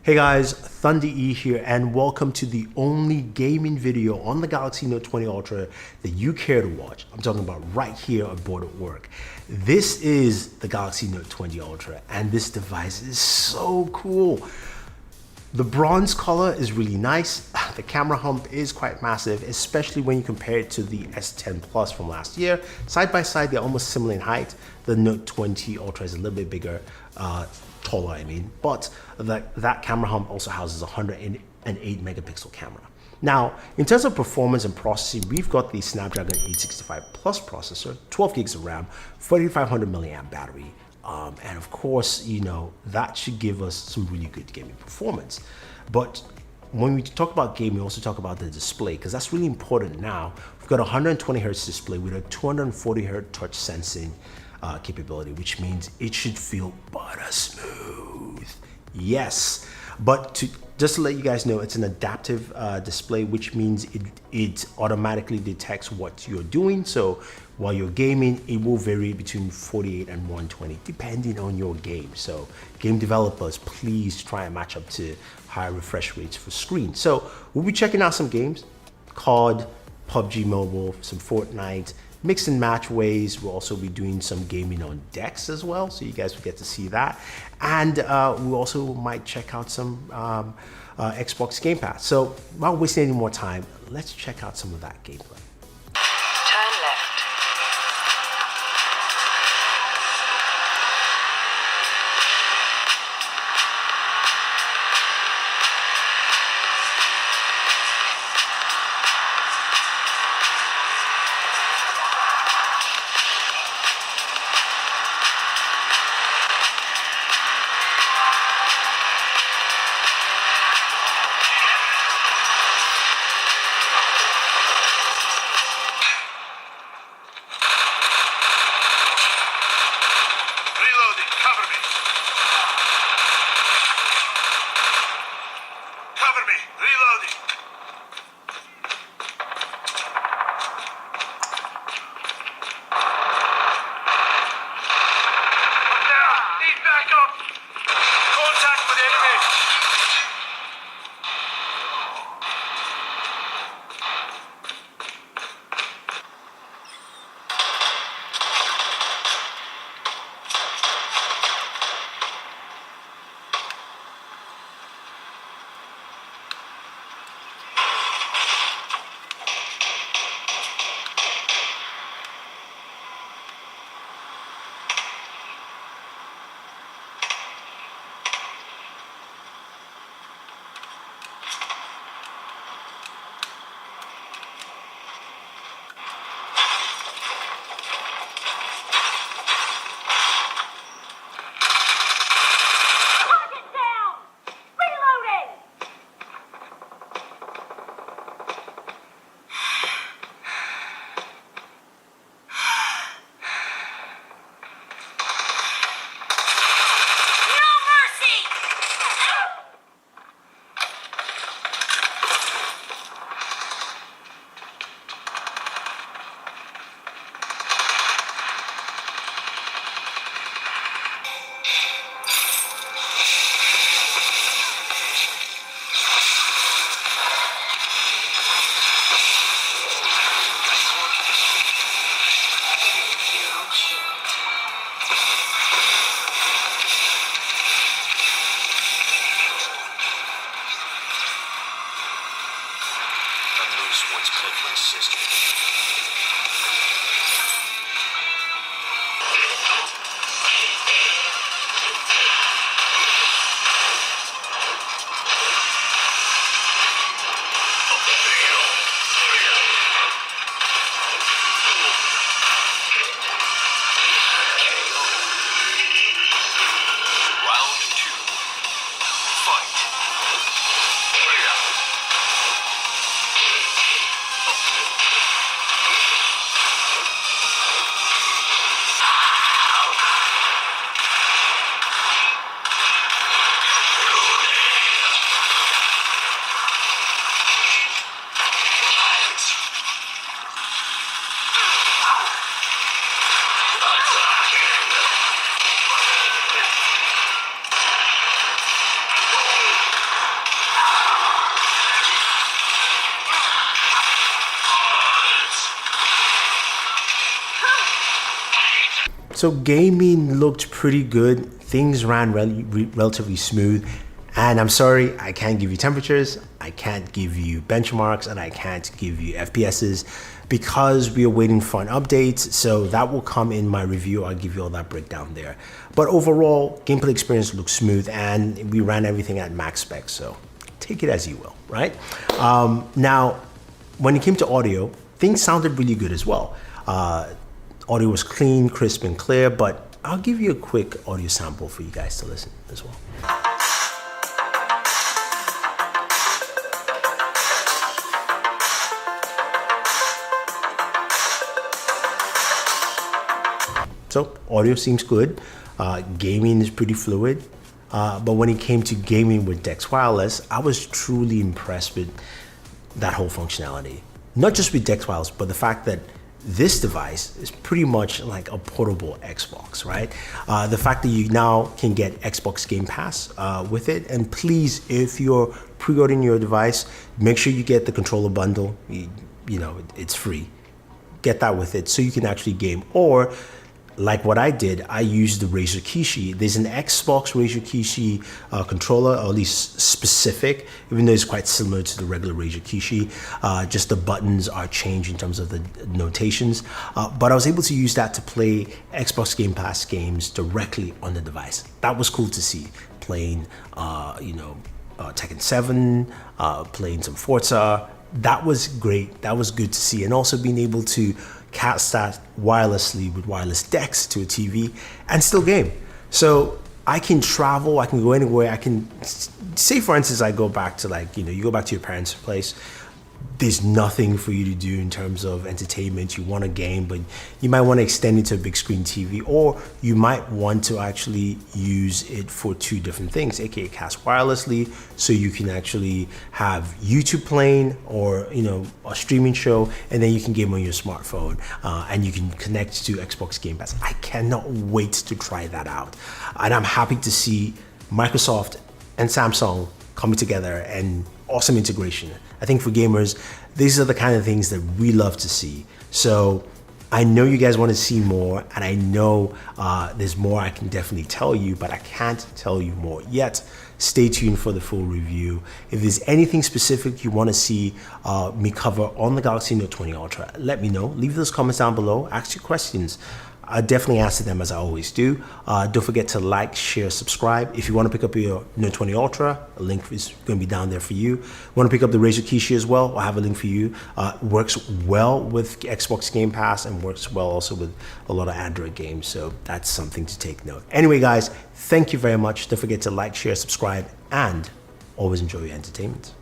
Hey guys, Thunder E here and welcome to the only gaming video on the Galaxy Note 20 Ultra that you care to watch. I'm talking about right here on Booredatwork. This is the Galaxy Note 20 Ultra and this device is so cool. The bronze color is really nice. The camera hump is quite massive, especially when you compare it to the S10 Plus from last year. Side by side, they're almost similar in height. The Note 20 Ultra is a little bit bigger, taller I mean, but that camera hump also houses a 108 megapixel camera. Now, in terms of performance and processing, we've got the Snapdragon 865 Plus processor, 12 gigs of RAM, 4500 milliamp battery, and of course, you know, that should give us some really good gaming performance. But when we talk about gaming, we also talk about the display, because that's really important now. We've got a 120 Hz display with a 240 Hz touch sensing capability, which means it should feel butter smooth. Yes, but just to let you guys know, it's an adaptive display, which means it automatically detects what you're doing. So while you're gaming, it will vary between 48 and 120 depending on your game. So game developers, please try and match up to higher refresh rates for screen. So we'll be checking out some games, COD, Pubg Mobile, some Fortnite, mix and match ways. We'll also be doing some gaming on decks as well, so you guys will get to see that. And we also might check out some Xbox Game Pass. So without wasting any more time, let's check out some of that gameplay. Turn left. Cover me! Reloading! I'm down! Need backup! Contact with enemy! Once killed my sister. So gaming looked pretty good. Things ran relatively smooth. And I'm sorry, I can't give you temperatures, I can't give you benchmarks, and I can't give you FPSs because we are waiting for an update. So that will come in my review. I'll give you all that breakdown there. But overall, gameplay experience looks smooth, and we ran everything at max spec. So take it as you will, right? Now, when it came to audio, things sounded really good as well. Audio was clean, crisp, and clear, but I'll give you a quick audio sample for you guys to listen as well. So audio seems good. Gaming is pretty fluid. But when it came to gaming with DeX Wireless, I was truly impressed with that whole functionality. Not just with DeX Wireless, but the fact that this device is pretty much like a portable Xbox, right? The fact that you now can get Xbox Game Pass with it. And please, if you're pre-ordering your device, make sure you get the controller bundle. You know, it's free. Get that with it so you can actually game. Or like what I did, I used the Razer Kishi. There's an Xbox Razer Kishi controller, or at least specific, even though it's quite similar to the regular Razer Kishi. Just the buttons are changed in terms of the notations. But I was able to use that to play Xbox Game Pass games directly on the device. That was cool to see. Playing, Tekken 7, playing some Forza. That was great. That was good to see. And also being able to cast that wirelessly with wireless DeX to a TV and still game. So I can travel, I can go anywhere. I can say, for instance, I go back to you go back to your parents' place. There's nothing for you to do in terms of entertainment. You want a game, but you might want to extend it to a big screen TV, or you might want to actually use it for two different things, aka cast wirelessly, so you can actually have YouTube playing or a streaming show, and then you can game on your smartphone, and you can connect to Xbox Game Pass. I cannot wait to try that out, and I'm happy to see Microsoft and Samsung coming together and awesome integration. I think for gamers, these are the kind of things that we love to see. So I know you guys want to see more, and I know there's more I can definitely tell you, but I can't tell you more yet. Stay tuned for the full review. If there's anything specific you want to see me cover on the Galaxy Note 20 Ultra, let me know. Leave those comments down below. Ask your questions. I definitely answer them as I always do. Don't forget to like, share, subscribe. If you want to pick up your Note 20 Ultra, a link is going to be down there for you. Want to pick up the Razer Kishi as well? I have a link for you. Works well with Xbox Game Pass and works well also with a lot of Android games. So that's something to take note. Anyway, guys, thank you very much. Don't forget to like, share, subscribe, and always enjoy your entertainment.